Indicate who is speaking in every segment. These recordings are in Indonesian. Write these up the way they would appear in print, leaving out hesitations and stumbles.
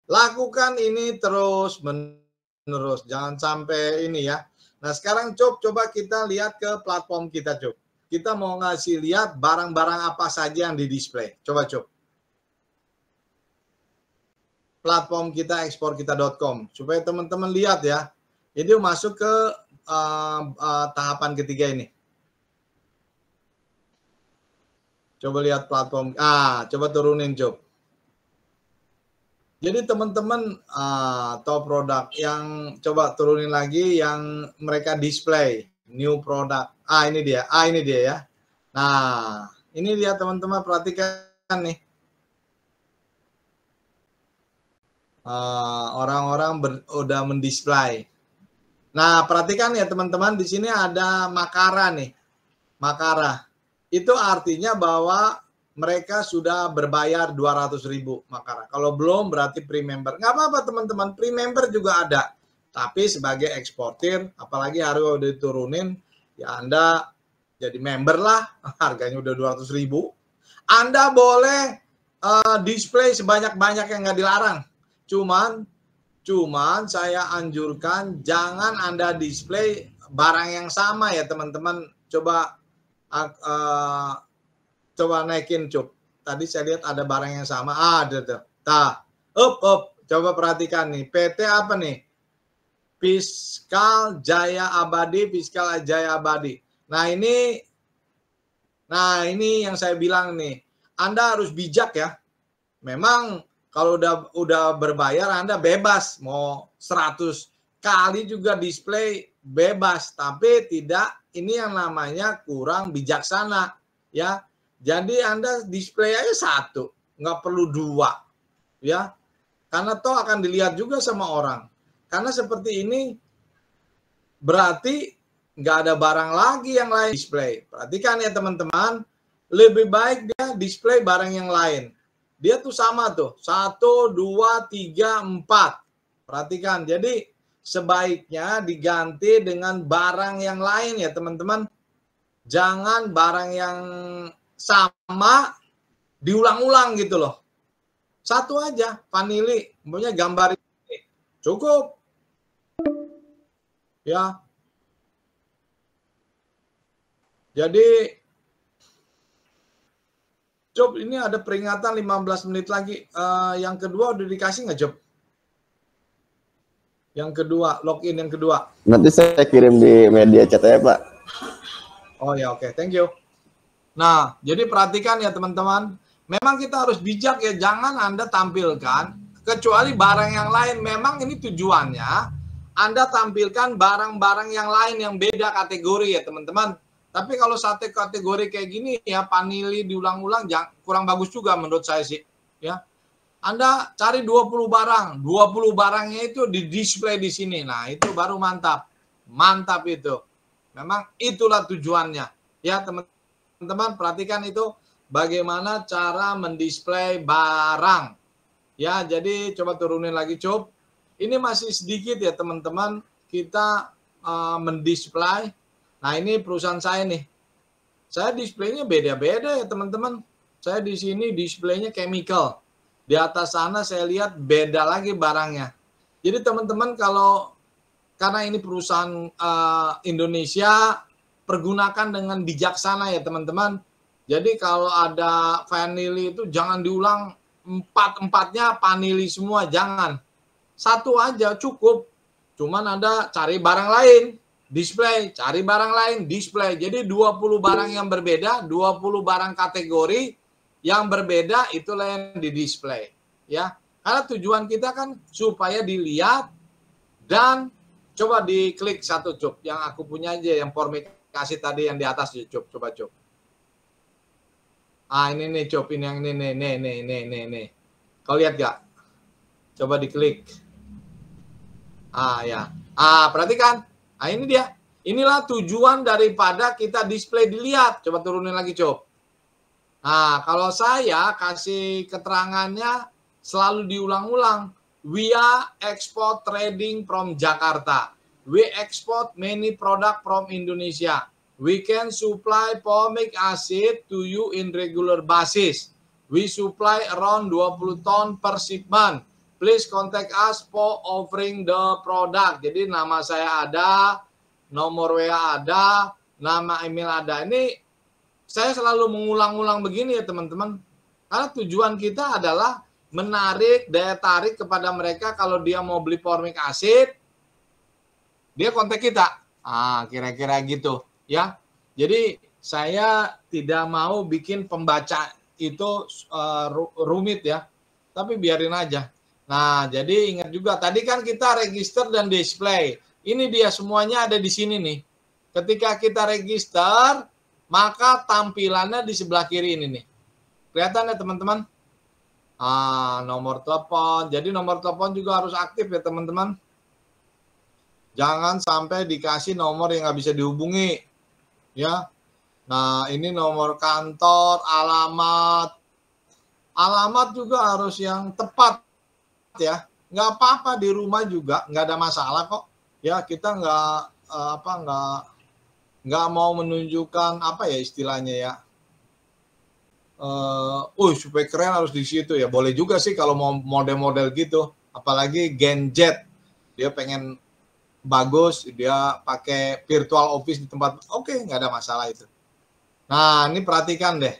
Speaker 1: Lakukan ini terus menerus. Jangan sampai ini ya. Nah, sekarang coba kita lihat ke platform kita, Kita mau ngasih lihat barang-barang apa saja yang di display. Coba. Platform kita eksporkita.com supaya teman-teman lihat ya. Jadi masuk ke tahapan ketiga ini. Coba lihat platform. Coba turunin, Jadi teman-teman top produk yang coba turunin lagi yang mereka display new product. Ini dia. Ini dia ya. Nah, ini dia teman-teman, perhatikan nih. Orang-orang udah mendisplay. Nah, perhatikan ya teman-teman, di sini ada Makara nih. Makara. Itu artinya bahwa mereka sudah berbayar 200.000 Makara. Kalau belum berarti pre-member. Nggak apa-apa teman-teman, pre-member juga ada. Tapi sebagai eksportir, apalagi harga udah diturunin, ya Anda jadi member lah, harganya udah 200.000. Anda boleh display sebanyak-banyak yang nggak dilarang. Cuman saya anjurkan jangan Anda display barang yang sama ya teman-teman. Coba naikin, Tadi saya lihat ada barang yang sama. Ada tuh. Coba perhatikan nih. PT apa nih? Fiskal Jaya Abadi. Nah, ini yang saya bilang nih. Anda harus bijak ya. Memang kalau udah berbayar Anda bebas. Mau 100 kali juga display bebas. Tapi tidak, ini yang namanya kurang bijaksana ya. Jadi Anda display aja 1, nggak perlu 2 ya. Karena toh akan dilihat juga sama orang. Karena seperti ini berarti nggak ada barang lagi yang lain display. Perhatikan ya teman-teman, lebih baik dia display barang yang lain. Dia tuh sama tuh, 1, 2, 3, 4. Perhatikan, jadi sebaiknya diganti dengan barang yang lain ya teman-teman. Jangan barang yang sama diulang-ulang gitu loh. 1 aja, vanili, punya gambar ini. Cukup. Ya. Jadi ini ada peringatan 15 menit lagi. Yang kedua udah dikasih nggak, Job? Yang kedua, login yang kedua.
Speaker 2: Nanti saya kirim di media chat ya, Pak.
Speaker 1: Oh ya, oke. Thank you. Nah, jadi perhatikan ya teman-teman. Memang kita harus bijak ya. Jangan Anda tampilkan, kecuali barang yang lain. Memang ini tujuannya, Anda tampilkan barang-barang yang lain yang beda kategori ya teman-teman. Tapi kalau satu kategori kayak gini ya, vanili diulang-ulang kurang bagus juga menurut saya sih. Ya, Anda cari 20 barang. 20 barangnya itu di display di sini. Nah, itu baru mantap. Mantap itu. Memang itulah tujuannya. Ya, teman-teman perhatikan itu bagaimana cara mendisplay barang. Ya, jadi coba turunin lagi, Ini masih sedikit ya teman-teman kita mendisplay. Nah, ini perusahaan saya nih. Saya displaynya beda-beda ya teman-teman. Saya di sini displaynya chemical. Di atas sana saya lihat beda lagi barangnya. Jadi teman-teman karena ini perusahaan Indonesia, pergunakan dengan bijaksana ya teman-teman. Jadi kalau ada vanili itu jangan diulang 4-4-nya vanili semua, jangan. 1 aja cukup. Cuman Anda cari barang lain, display, cari barang lain, display. Jadi 20 barang yang berbeda, 20 barang kategori yang berbeda, itulah yang di display. Ya, karena tujuan kita kan supaya dilihat dan coba diklik 1, yang aku punya aja, yang formikasi tadi yang di atas, coba. Ini nih, ini yang ini nih. Kau lihat gak? Coba diklik. Ya. Perhatikan. Ini dia. Inilah tujuan daripada kita display dilihat. Coba turunin lagi, Nah, kalau saya kasih keterangannya selalu diulang-ulang. We are export trading from Jakarta. We export many product from Indonesia. We can supply formic acid to you in regular basis. We supply around 20 ton per shipment. please contact us for offering the product. Jadi nama saya ada, nomor WA ada, nama email ada. Ini saya selalu mengulang-ulang begini ya teman-teman. Karena tujuan kita adalah menarik daya tarik kepada mereka kalau dia mau beli formic acid, dia kontak kita. Kira-kira gitu ya. Jadi saya tidak mau bikin pembaca itu rumit ya. Tapi biarin aja. Nah, jadi ingat juga tadi kan kita register dan display. Ini dia semuanya ada di sini nih. Ketika kita register, maka tampilannya di sebelah kiri ini nih. Kelihatan ya teman-teman? Nomor telepon. Jadi nomor telepon juga harus aktif ya teman-teman. Jangan sampai dikasih nomor yang nggak bisa dihubungi. Ya. Nah, ini nomor kantor, alamat. Alamat juga harus yang tepat ya. Nggak apa-apa di rumah juga, nggak ada masalah kok. Ya, kita nggak mau menunjukkan apa ya istilahnya ya. Supaya keren harus di situ ya. Boleh juga sih kalau mau model-model gitu. Apalagi Gen Z. Dia pengen bagus, dia pakai virtual office di tempat. Oke, nggak ada masalah itu. Nah, ini perhatikan deh.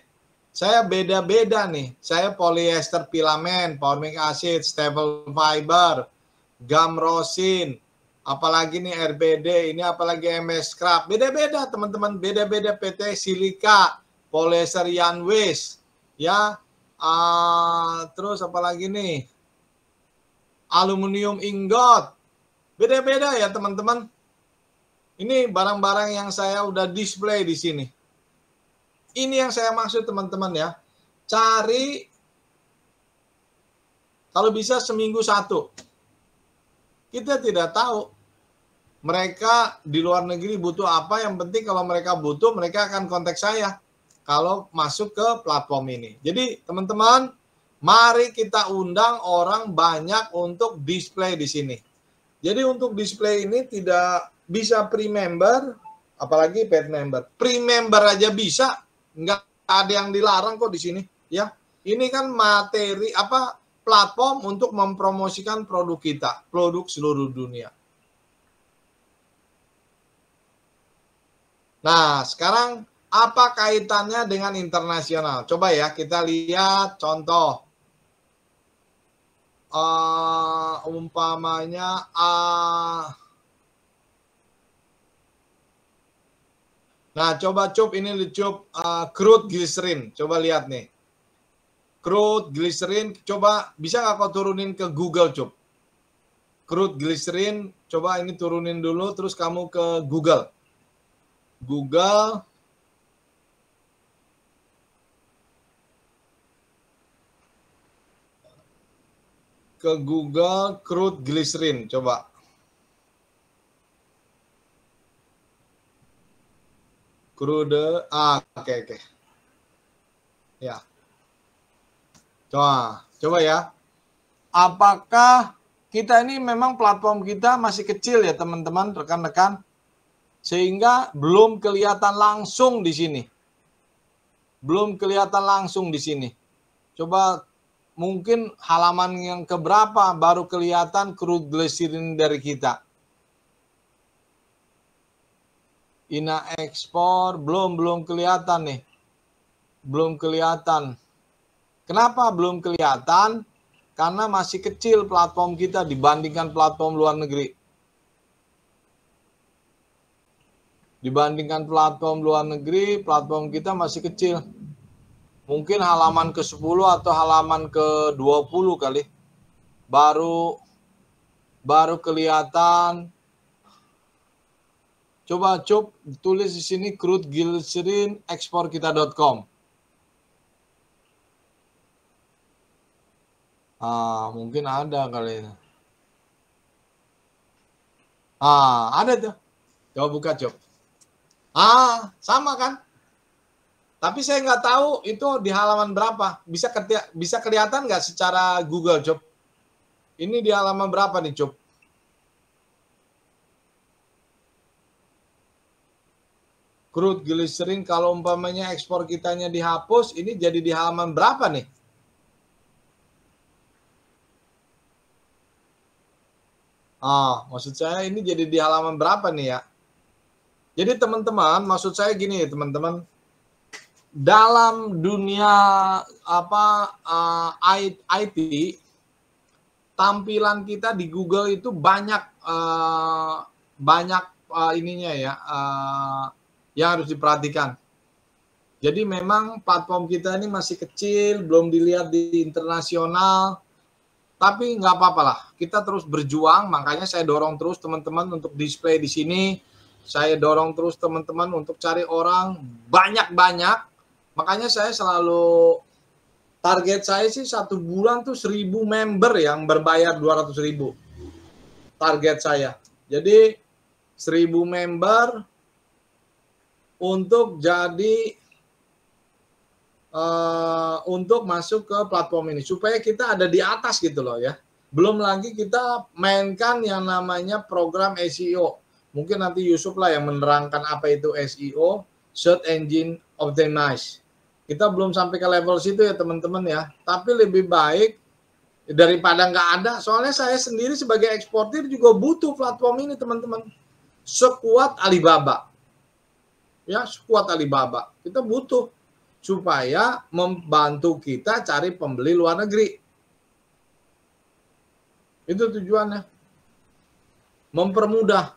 Speaker 1: Saya beda-beda nih. Saya polyester filament, formic acid, staple fiber, gum rosin, apalagi nih RBD, ini apalagi MS scrap. Beda-beda teman-teman, beda-beda PT silika, polyester Yanwis, ya. Terus apalagi nih? Aluminium ingot. Beda-beda ya teman-teman. Ini barang-barang yang saya udah display di sini. Ini yang saya maksud teman-teman ya. Cari kalau bisa seminggu satu. Kita tidak tahu mereka di luar negeri butuh apa. Yang penting kalau mereka butuh, mereka akan kontak saya kalau masuk ke platform ini. Jadi teman-teman, mari kita undang orang banyak untuk display di sini. Jadi untuk display ini tidak bisa pre-member, apalagi paid member. Pre-member aja bisa. Nggak ada yang dilarang kok di sini ya. Ini kan materi platform untuk mempromosikan produk kita, produk seluruh dunia. Nah, sekarang apa kaitannya dengan internasional? Coba ya kita lihat contoh. Umpamanya nah, coba Cup ini Cup crude glycerin. Coba lihat nih. Crude glycerin, coba bisa nggak kau turunin ke Google Cup? Crude glycerin, coba ini turunin dulu, terus kamu ke Google. Google. Ke Google crude glycerin, coba. Crude, oke. Ya. Coba ya. Apakah kita ini memang platform kita masih kecil ya teman-teman, rekan-rekan, sehingga belum kelihatan langsung di sini. Belum kelihatan langsung di sini. Coba mungkin halaman yang keberapa baru kelihatan crude glycerin dari kita. Ina ekspor belum kelihatan nih. Belum kelihatan. Kenapa belum kelihatan? Karena masih kecil platform kita dibandingkan platform luar negeri. Dibandingkan platform luar negeri, platform kita masih kecil. Mungkin halaman ke-10 atau halaman ke-20 kali. Baru kelihatan. Coba tulis di sini crude glycerin eksporkita.com. Mungkin ada kali ini. Ada tuh. Coba buka Coba. Sama kan? Tapi saya nggak tahu itu di halaman berapa. Bisa kelihatan nggak secara Google Coba? Ini di halaman berapa nih Coba? Crude glycerin kalau umpamanya ekspor kitanya dihapus, ini jadi di halaman berapa nih? Oh, maksud saya ini jadi di halaman berapa nih ya? Jadi teman-teman, maksud saya gini teman-teman, dalam dunia IT, tampilan kita di Google itu banyak ininya ya, yang harus diperhatikan. Jadi memang platform kita ini masih kecil, belum dilihat di internasional, tapi nggak apa-apa lah. Kita terus berjuang, makanya saya dorong terus teman-teman untuk display di sini. Saya dorong terus teman-teman untuk cari orang banyak-banyak. Makanya saya selalu, target saya sih 1 bulan tuh 1.000 member yang berbayar 200.000. Target saya. Jadi 1.000 member untuk jadi untuk masuk ke platform ini supaya kita ada di atas gitu loh ya. Belum lagi kita mainkan yang namanya program SEO. Mungkin nanti Yusuf lah yang menerangkan apa itu SEO, Search Engine Optimize. Kita belum sampai ke level situ ya teman-teman ya. Tapi lebih baik daripada nggak ada. Soalnya saya sendiri sebagai eksportir juga butuh platform ini teman-teman. Sekuat Alibaba. Ya, sekuat Alibaba. Kita butuh supaya membantu kita cari pembeli luar negeri. Itu tujuannya. Mempermudah.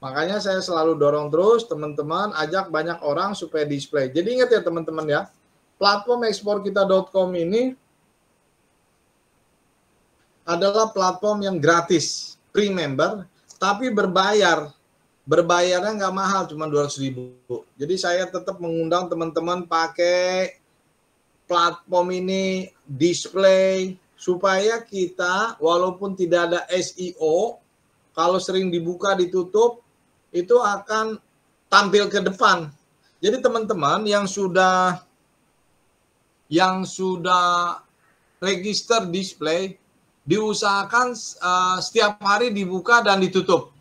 Speaker 1: Makanya saya selalu dorong terus teman-teman, ajak banyak orang supaya display. Jadi ingat ya teman-teman ya, platform eksporkita.com ini adalah platform yang gratis, free member, tapi berbayar. Berbayarnya nggak mahal, cuma 200.000. Jadi saya tetap mengundang teman-teman pakai platform ini, display, supaya kita walaupun tidak ada SEO, kalau sering dibuka ditutup, itu akan tampil ke depan. Jadi teman-teman yang sudah register display, diusahakan setiap hari dibuka dan ditutup.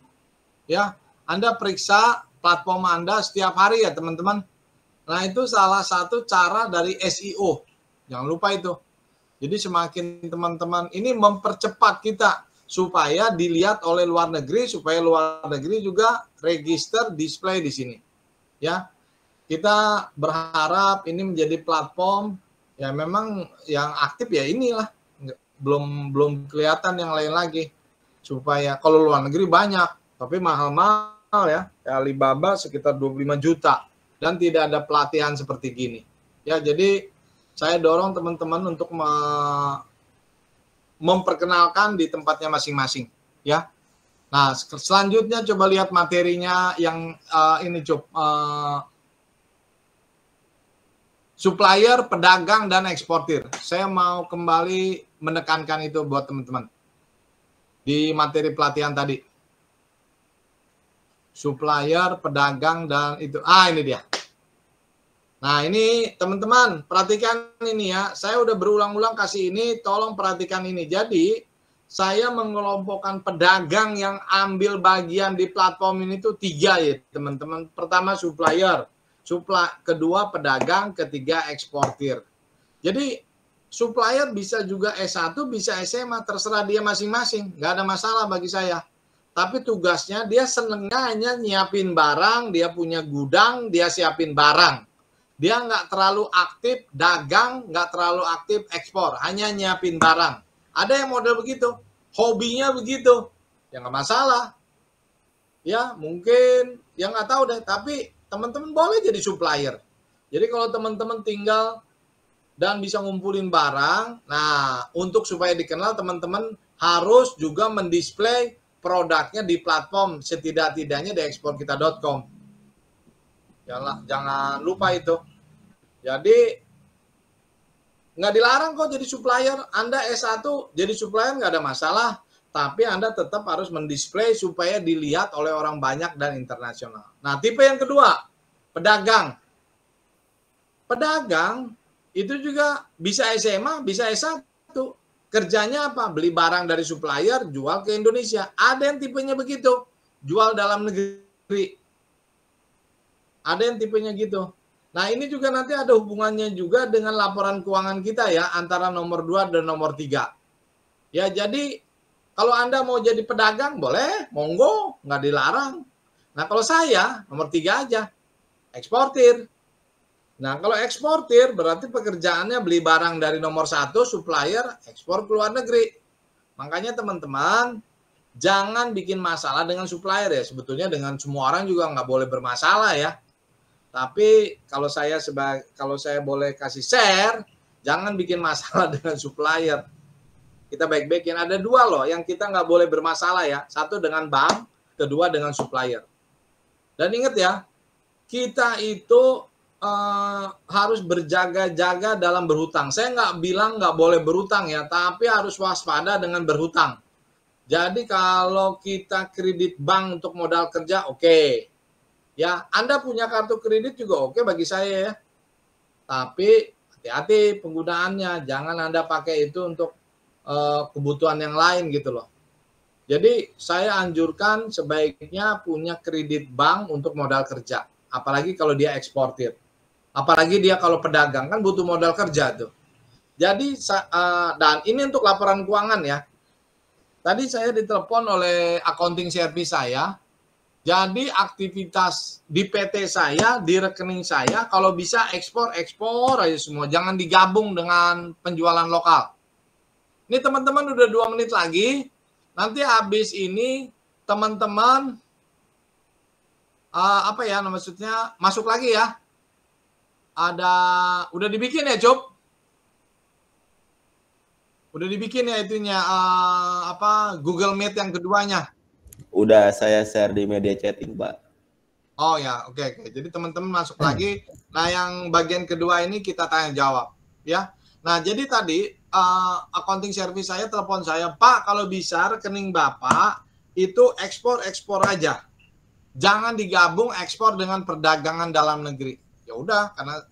Speaker 1: Ya. Anda periksa platform Anda setiap hari ya teman-teman. Nah itu salah satu cara dari SEO. Jangan lupa itu. Jadi semakin teman-teman ini mempercepat kita supaya dilihat oleh luar negeri, supaya luar negeri juga register display di sini. Ya, kita berharap ini menjadi platform ya memang yang aktif ya inilah. Belum kelihatan yang lain lagi. Supaya kalau luar negeri banyak, tapi mahal-mahal ya, Alibaba sekitar 25 juta dan tidak ada pelatihan seperti gini. Ya, jadi saya dorong teman-teman untuk memperkenalkan di tempatnya masing-masing, ya. Nah, selanjutnya coba lihat materinya yang ini supplier, pedagang dan eksportir. Saya mau kembali menekankan itu buat teman-teman di materi pelatihan tadi. Supplier, pedagang, dan itu. Ini dia. Nah, ini teman-teman, perhatikan ini ya. Saya udah berulang-ulang kasih ini, tolong perhatikan ini. Jadi, saya mengelompokkan pedagang yang ambil bagian di platform ini tuh 3 ya, teman-teman. Pertama, supplier. Kedua, pedagang. Ketiga, eksportir. Jadi, supplier bisa juga S1, bisa SMA. Terserah dia masing-masing. Nggak ada masalah bagi saya. Tapi tugasnya dia senengnya hanya nyiapin barang, dia punya gudang, dia siapin barang. Dia nggak terlalu aktif dagang, nggak terlalu aktif ekspor, hanya nyiapin barang. Ada yang model begitu, hobinya begitu, ya nggak masalah. Ya mungkin, yang nggak tahu deh, tapi teman-teman boleh jadi supplier. Jadi kalau teman-teman tinggal dan bisa ngumpulin barang, nah untuk supaya dikenal teman-teman harus juga mendisplay produknya di platform setidak-tidaknya di eksporkita.com. Jangan lupa itu. Jadi nggak dilarang kok jadi supplier. Anda S1 jadi supplier nggak ada masalah. Tapi Anda tetap harus mendisplay supaya dilihat oleh orang banyak dan internasional. Nah, tipe yang kedua, pedagang. Pedagang itu juga bisa SMA, bisa S1. Kerjanya apa? Beli barang dari supplier, jual ke Indonesia. Ada yang tipenya begitu, jual dalam negeri. Ada yang tipenya gitu. Nah, ini juga nanti ada hubungannya juga dengan laporan keuangan kita ya, antara nomor 2 dan nomor 3. Ya, jadi Kalau Anda mau jadi pedagang, boleh, monggo, nggak dilarang. Nah, kalau saya, nomor 3 aja, eksportir. Nah, kalau eksportir berarti pekerjaannya beli barang dari nomor 1, supplier, ekspor ke luar negeri. Makanya teman-teman, jangan bikin masalah dengan supplier ya. Sebetulnya dengan semua orang juga nggak boleh bermasalah ya. Tapi kalau saya boleh kasih share, jangan bikin masalah dengan supplier. Kita baik-baikin. Ada 2 loh yang kita nggak boleh bermasalah ya. 1 dengan bank, kedua dengan supplier. Dan ingat ya, kita itu harus berjaga-jaga dalam berhutang. Saya nggak bilang nggak boleh berhutang ya, tapi harus waspada dengan berhutang. Jadi kalau kita kredit bank untuk modal kerja, oke. Ya, Anda punya kartu kredit juga oke bagi saya ya. Tapi hati-hati penggunaannya. Jangan Anda pakai itu untuk kebutuhan yang lain gitu loh. Jadi saya anjurkan sebaiknya punya kredit bank untuk modal kerja. Apalagi kalau dia eksportir. Apalagi dia kalau pedagang kan butuh modal kerja tuh. Jadi dan ini untuk laporan keuangan ya. Tadi saya ditelepon oleh accounting service saya. Jadi aktivitas di PT saya, di rekening saya, kalau bisa ekspor aja semua. Jangan digabung dengan penjualan lokal. Ini teman-teman udah 2 menit lagi. Nanti habis ini teman-teman maksudnya masuk lagi ya. Udah dibikin ya, Job? Udah dibikin ya itunya Google Meet yang keduanya.
Speaker 2: Udah saya share di media chatting, Pak.
Speaker 1: Oh ya, oke. Jadi teman-teman masuk lagi. Nah, yang bagian kedua ini kita tanya jawab, ya. Nah, jadi tadi accounting service saya telepon saya, Pak, kalau bisa rekening Bapak itu ekspor aja. Jangan digabung ekspor dengan perdagangan dalam negeri. Ya udah, karena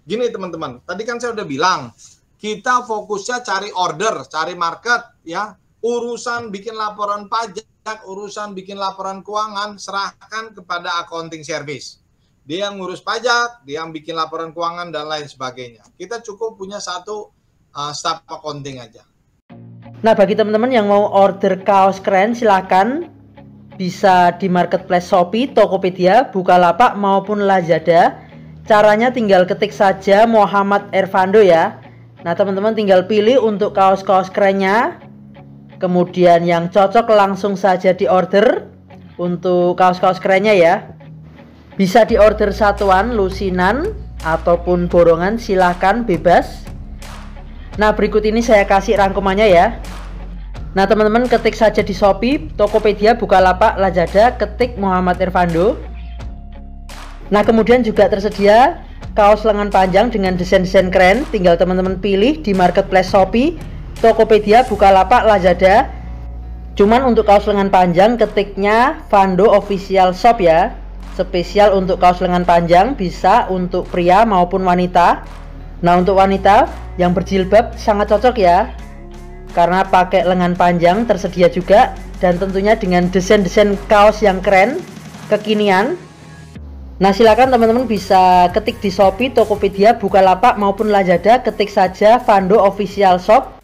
Speaker 1: gini teman-teman, tadi kan saya udah bilang, kita fokusnya cari order, cari market, ya. Urusan bikin laporan pajak, urusan bikin laporan keuangan, serahkan kepada accounting service. Dia yang ngurus pajak, dia yang bikin laporan keuangan, dan lain sebagainya. Kita cukup punya satu staff accounting aja.
Speaker 3: Nah, bagi teman-teman yang mau order kaos keren, silakan bisa di marketplace Shopee, Tokopedia, Bukalapak maupun Lazada. Caranya tinggal ketik saja Muhammad Ervando ya. Nah, teman-teman tinggal pilih untuk kaos-kaos kerennya. Kemudian yang cocok langsung saja di order untuk kaos-kaos kerennya ya. Bisa di order satuan, lusinan ataupun borongan, silahkan bebas. Nah, berikut ini saya kasih rangkumannya ya. Nah, teman-teman ketik saja di Shopee, Tokopedia, Bukalapak, Lazada, ketik Muhammad Ervando. Nah, kemudian juga tersedia kaos lengan panjang dengan desain-desain keren. Tinggal teman-teman pilih di marketplace Shopee, Tokopedia, Bukalapak, Lazada. Cuman untuk kaos lengan panjang ketiknya Vando Official Shop ya. Spesial untuk kaos lengan panjang, bisa untuk pria maupun wanita. Nah, untuk wanita yang berjilbab sangat cocok ya, karena pakai lengan panjang tersedia juga. Dan tentunya dengan desain-desain kaos yang keren, kekinian. Nah, silakan teman-teman bisa ketik di Shopee, Tokopedia, Bukalapak maupun Lazada, ketik saja Vando Official Shop.